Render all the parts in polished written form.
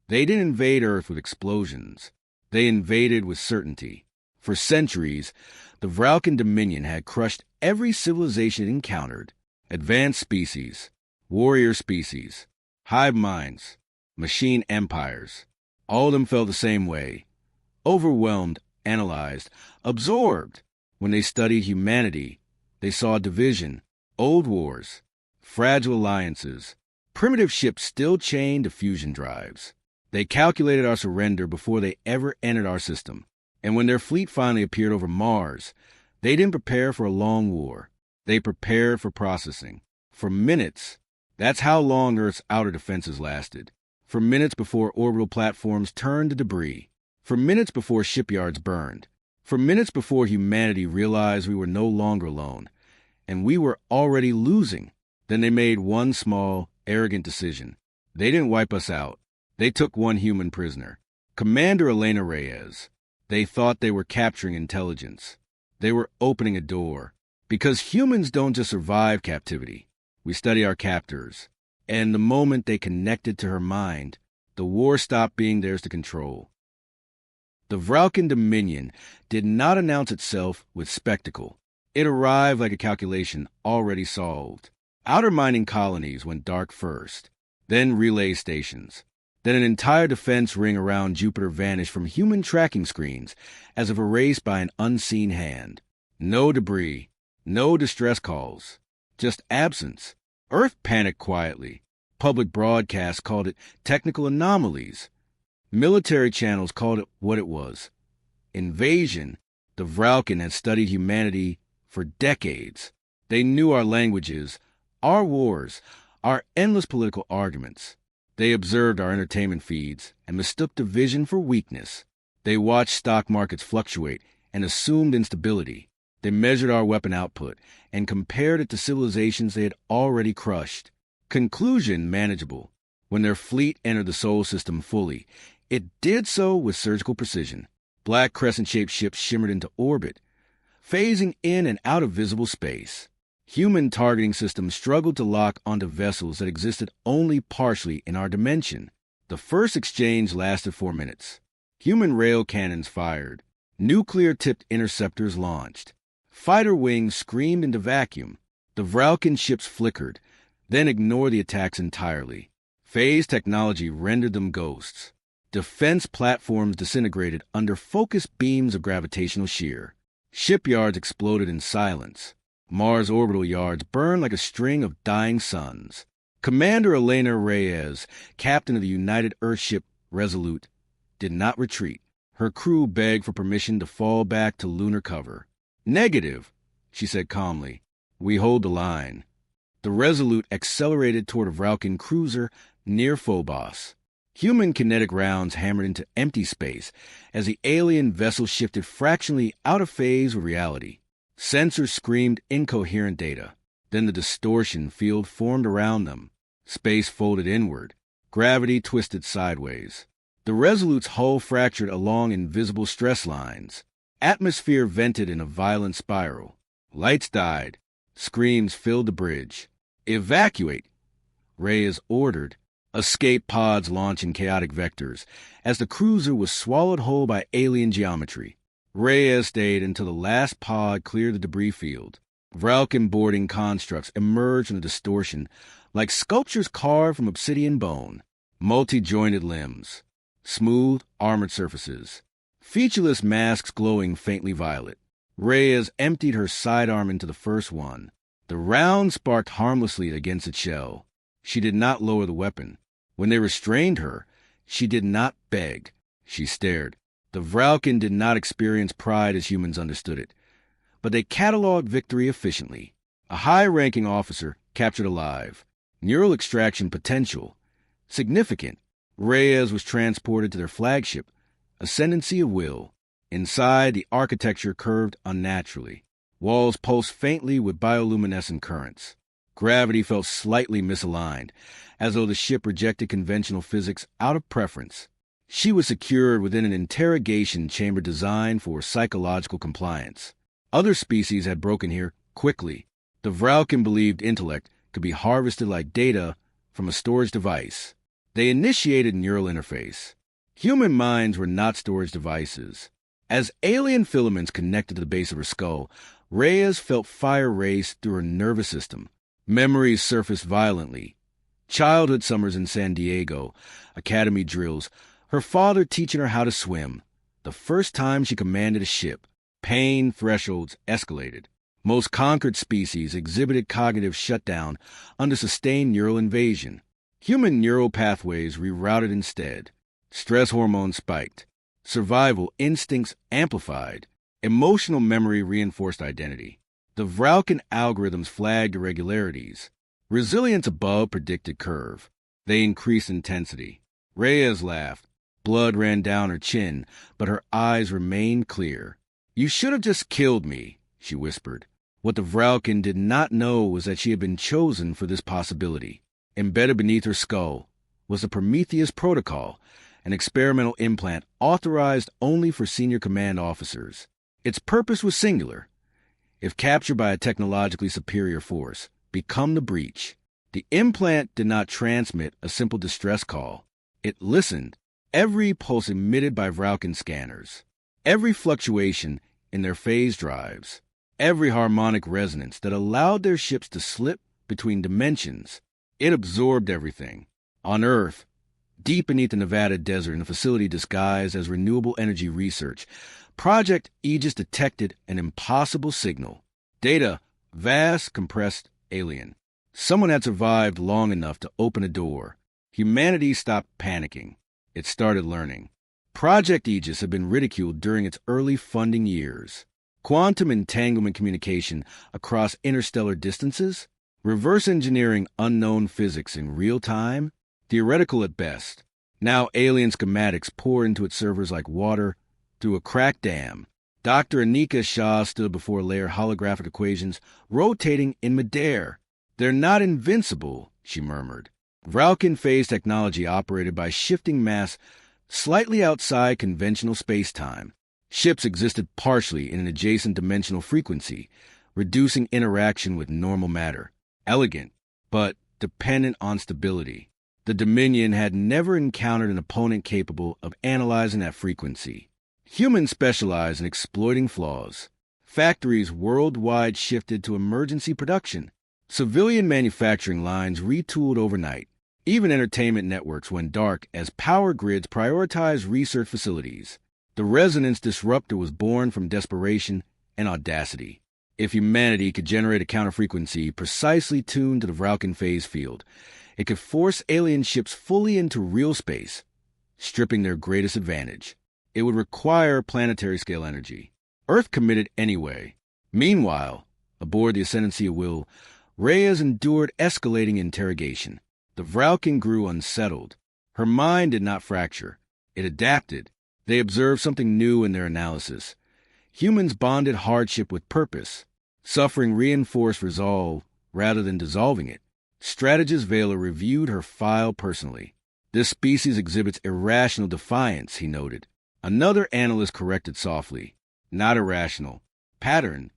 They didn't invade Earth with explosions. They invaded with certainty. For centuries, the Vralken Dominion had crushed every civilization it encountered. Advanced species, warrior species, hive minds, machine empires. All of them felt the same way. Overwhelmed, analyzed, absorbed. When they studied humanity, they saw division, old wars, fragile alliances, primitive ships still chained to fusion drives. They calculated our surrender before they ever entered our system. And when their fleet finally appeared over Mars, they didn't prepare for a long war. They prepared for processing. For minutes, that's how long Earth's outer defenses lasted. For minutes before orbital platforms turned to debris. For minutes before shipyards burned. For minutes before humanity realized we were no longer alone. And we were already losing. Then they made one small, arrogant decision. They didn't wipe us out. They took one human prisoner. Commander Elena Reyes. They thought they were capturing intelligence. They were opening a door. Because humans don't just survive captivity. We study our captors. And the moment they connected to her mind, the war stopped being theirs to control. The Vralken Dominion did not announce itself with spectacle. It arrived like a calculation already solved. Outer mining colonies went dark first, then relay stations. Then an entire defense ring around Jupiter vanished from human tracking screens as if erased by an unseen hand. No debris, no distress calls, just absence. Earth panicked quietly. Public broadcasts called it technical anomalies. Military channels called it what it was. Invasion. The Vralken had studied humanity for decades. They knew our languages, our wars, our endless political arguments. They observed our entertainment feeds and mistook division for weakness. They watched stock markets fluctuate and assumed instability. They measured our weapon output and compared it to civilizations they had already crushed. Conclusion manageable. When their fleet entered the solar system fully, it did so with surgical precision. Black crescent-shaped ships shimmered into orbit, phasing in and out of visible space. Human targeting systems struggled to lock onto vessels that existed only partially in our dimension. The first exchange lasted 4 minutes. Human rail cannons fired. Nuclear-tipped interceptors launched. Fighter wings screamed into vacuum. The Vralken ships flickered, then ignored the attacks entirely. Phase technology rendered them ghosts. Defense platforms disintegrated under focused beams of gravitational shear. Shipyards exploded in silence. Mars orbital yards burned like a string of dying suns. Commander Elena Reyes, captain of the United Earthship Resolute, did not retreat. Her crew begged for permission to fall back to lunar cover. "Negative," she said calmly. "We hold the line." The Resolute accelerated toward a Vralken cruiser near Phobos. Human kinetic rounds hammered into empty space as the alien vessel shifted fractionally out of phase with reality. Sensors screamed incoherent data. Then the distortion field formed around them. Space folded inward. Gravity twisted sideways. The Resolute's hull fractured along invisible stress lines. Atmosphere vented in a violent spiral. Lights died. Screams filled the bridge. "Evacuate," Reyes ordered. Escape pods launched in chaotic vectors as the cruiser was swallowed whole by alien geometry. Reyes stayed until the last pod cleared the debris field. Vralken boarding constructs emerged from the distortion like sculptures carved from obsidian bone. Multi-jointed limbs. Smooth, armored surfaces. Featureless masks glowing faintly violet. Reyes emptied her sidearm into the first one. The round sparked harmlessly against its shell. She did not lower the weapon. When they restrained her, she did not beg. She stared. The Vralken did not experience pride as humans understood it, but they cataloged victory efficiently. A high-ranking officer captured alive. Neural extraction potential. Significant. Reyes was transported to their flagship, Ascendancy of Will. Inside, the architecture curved unnaturally. Walls pulsed faintly with bioluminescent currents. Gravity felt slightly misaligned, as though the ship rejected conventional physics out of preference. She was secured within an interrogation chamber designed for psychological compliance. Other species had broken here quickly. The Vralken believed intellect could be harvested like data from a storage device. They initiated neural interface. Human minds were not storage devices. As alien filaments connected to the base of her skull, Reyes felt fire race through her nervous system. Memories surfaced violently. Childhood summers in San Diego, academy drills, her father teaching her how to swim. The first time she commanded a ship, pain thresholds escalated. Most conquered species exhibited cognitive shutdown under sustained neural invasion. Human neural pathways rerouted instead. Stress hormones spiked. Survival instincts amplified. Emotional memory reinforced identity. The Vralken algorithms flagged irregularities. Resilience above predicted curve. They increased intensity. Reyes laughed. Blood ran down her chin, but her eyes remained clear. "You should have just killed me," she whispered. What the Vralken did not know was that she had been chosen for this possibility. Embedded beneath her skull was the Prometheus Protocol, an experimental implant authorized only for senior command officers. Its purpose was singular. If captured by a technologically superior force, become the breach. The implant did not transmit a simple distress call. It listened, every pulse emitted by Vralken scanners, every fluctuation in their phase drives, every harmonic resonance that allowed their ships to slip between dimensions. It absorbed everything. On Earth, deep beneath the Nevada desert in a facility disguised as renewable energy research, Project Aegis detected an impossible signal. Data, vast, compressed, alien. Someone had survived long enough to open a door. Humanity stopped panicking. It started learning. Project Aegis had been ridiculed during its early funding years. Quantum entanglement communication across interstellar distances, reverse engineering unknown physics in real time, theoretical at best. Now alien schematics pour into its servers like water through a cracked dam. Dr. Anika Shah stood before layer holographic equations rotating in midair. "They're not invincible," she murmured. Vralken phase technology operated by shifting mass slightly outside conventional space-time. Ships existed partially in an adjacent dimensional frequency, reducing interaction with normal matter. Elegant, but dependent on stability. The Dominion had never encountered an opponent capable of analyzing that frequency. Humans specialized in exploiting flaws. Factories worldwide shifted to emergency production. Civilian manufacturing lines retooled overnight. Even entertainment networks went dark as power grids prioritized research facilities. The resonance disruptor was born from desperation and audacity. If humanity could generate a counterfrequency precisely tuned to the Vralken phase field, it could force alien ships fully into real space, stripping their greatest advantage. It would require planetary-scale energy. Earth committed anyway. Meanwhile, aboard the Ascendancy of Will, Reyes endured escalating interrogation. The Vralken grew unsettled. Her mind did not fracture. It adapted. They observed something new in their analysis. Humans bonded hardship with purpose. Suffering reinforced resolve rather than dissolving it. Strategist Vela reviewed her file personally. "This species exhibits irrational defiance," he noted. Another analyst corrected softly. "Not irrational. Pattern."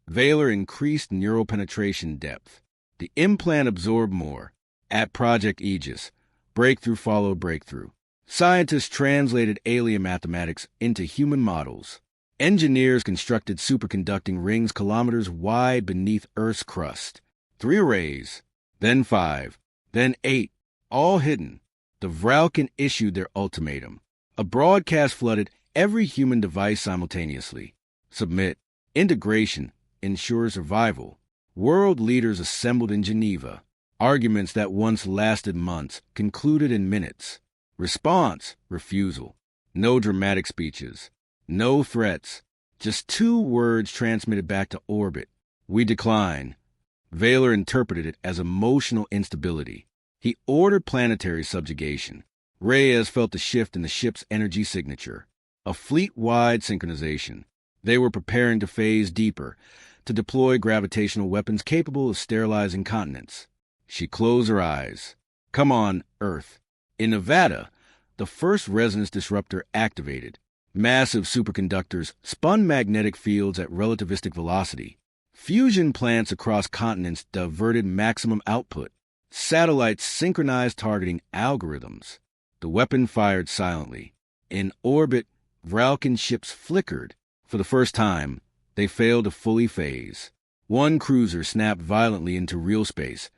Vela increased neural penetration depth. The implant absorbed more. At Project Aegis, breakthrough followed breakthrough. Scientists translated alien mathematics into human models. Engineers constructed superconducting rings kilometers wide beneath Earth's crust. 3 arrays, then 5, then 8, all hidden. The Vralken issued their ultimatum. A broadcast flooded every human device simultaneously. Submit. Integration ensures survival. World leaders assembled in Geneva. Arguments that once lasted months concluded in minutes. Response: refusal. No dramatic speeches. No threats. Just 2 words transmitted back to orbit. "We decline." Vela interpreted it as emotional instability. He ordered planetary subjugation. Reyes felt the shift in the ship's energy signature. A fleet-wide synchronization. They were preparing to phase deeper, to deploy gravitational weapons capable of sterilizing continents. She closed her eyes. "Come on, Earth." In Nevada, the first resonance disruptor activated. Massive superconductors spun magnetic fields at relativistic velocity. Fusion plants across continents diverted maximum output. Satellites synchronized targeting algorithms. The weapon fired silently. In orbit, Vralken ships flickered. For the first time, they failed to fully phase. One cruiser snapped violently into real space,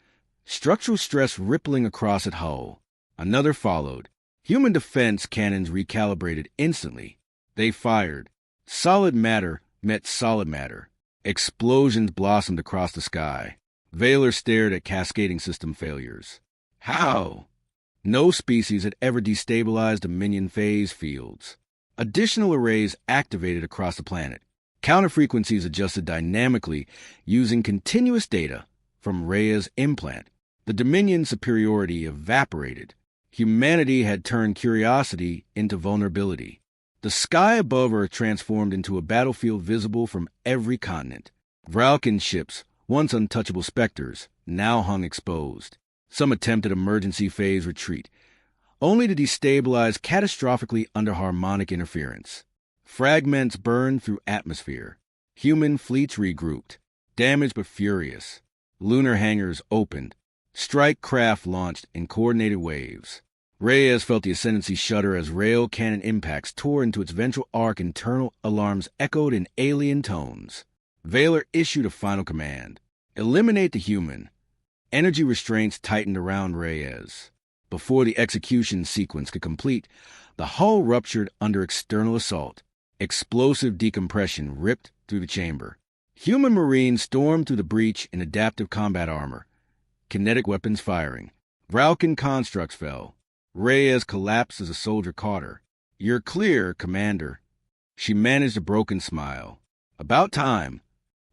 structural stress rippling across its hull. Another followed. Human defense cannons recalibrated instantly. They fired. Solid matter met solid matter. Explosions blossomed across the sky. Vaylor stared at cascading system failures. How? No species had ever destabilized Dominion phase fields. Additional arrays activated across the planet. Counterfrequencies adjusted dynamically using continuous data from Rhea's implant. The Dominion superiority evaporated. Humanity had turned curiosity into vulnerability. The sky above Earth transformed into a battlefield visible from every continent. Vralken ships, once untouchable specters, now hung exposed. Some attempted emergency phase retreat, only to destabilize catastrophically under harmonic interference. Fragments burned through atmosphere. Human fleets regrouped, damaged but furious. Lunar hangars opened. Strike craft launched in coordinated waves. Reyes felt the ascendancy shudder as rail cannon impacts tore into its ventral arc. Internal alarms echoed in alien tones. Vaylor issued a final command. Eliminate the human. Energy restraints tightened around Reyes. Before the execution sequence could complete, the hull ruptured under external assault. Explosive decompression ripped through the chamber. Human Marines stormed through the breach in adaptive combat armor. Kinetic weapons firing. Vralken constructs fell. Reyes collapsed as a soldier caught her. You're clear, Commander. She managed a broken smile. About time.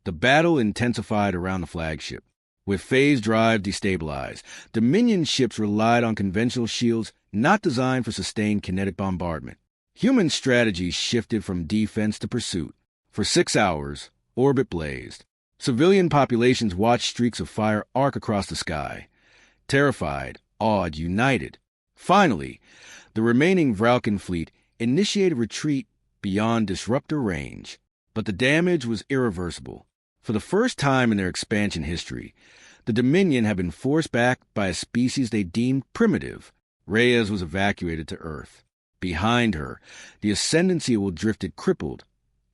The battle intensified around the flagship. With phase drive destabilized, Dominion ships relied on conventional shields not designed for sustained kinetic bombardment. Human strategies shifted from defense to pursuit. For 6 hours, orbit blazed. Civilian populations watched streaks of fire arc across the sky. Terrified, awed, united. Finally, the remaining Vralken fleet initiated retreat beyond disruptor range. But the damage was irreversible. For the first time in their expansion history, the Dominion had been forced back by a species they deemed primitive. Reyes was evacuated to Earth. Behind her, the Ascendancy will drifted crippled,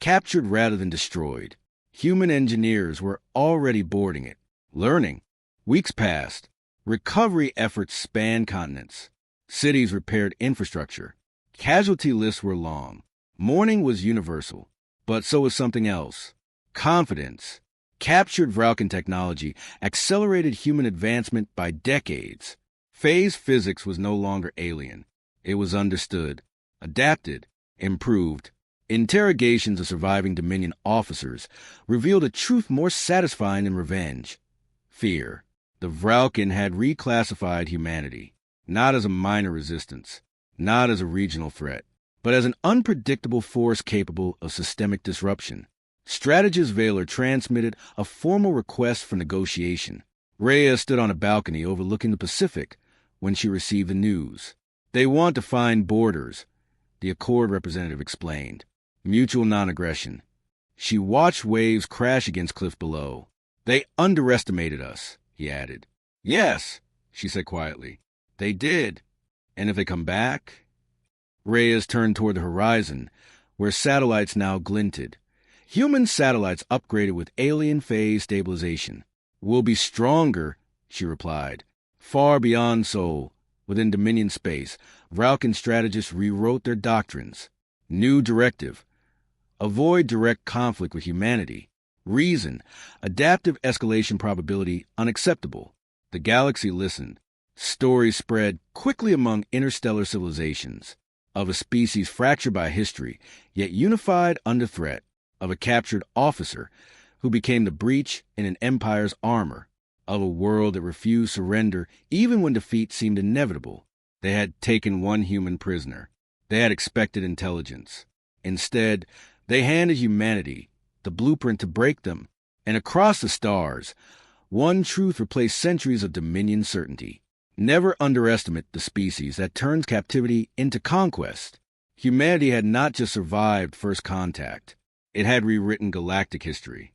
captured rather than destroyed. Human engineers were already boarding it, learning. Weeks passed. Recovery efforts spanned continents. Cities repaired infrastructure. Casualty lists were long. Mourning was universal. But so was something else. Confidence. Captured Vralken technology accelerated human advancement by decades. Phase physics was no longer alien. It was understood, adapted, improved. Interrogations of surviving Dominion officers revealed a truth more satisfying than revenge. Fear. The Vralken had reclassified humanity, not as a minor resistance, not as a regional threat, but as an unpredictable force capable of systemic disruption. Strategist Vaylor transmitted a formal request for negotiation. Rhea stood on a balcony overlooking the Pacific when she received the news. They want to find borders, the Accord representative explained. Mutual non-aggression. She watched waves crash against cliffs below. They underestimated us, he added. Yes, she said quietly. They did. And if they come back? Reyes turned toward the horizon, where satellites now glinted. Human satellites upgraded with alien phase stabilization. We'll be stronger, she replied. Far beyond Sol, within Dominion space, Vralken strategists rewrote their doctrines. New directive. Avoid direct conflict with humanity. Reason. Adaptive escalation probability unacceptable. The galaxy listened. Stories spread quickly among interstellar civilizations. Of a species fractured by history, yet unified under threat. Of a captured officer who became the breach in an empire's armor. Of a world that refused surrender even when defeat seemed inevitable. They had taken one human prisoner. They had expected intelligence. Instead, they handed humanity the blueprint to break them. And across the stars, one truth replaced centuries of Dominion certainty. Never underestimate the species that turns captivity into conquest. Humanity had not just survived first contact. It had rewritten galactic history.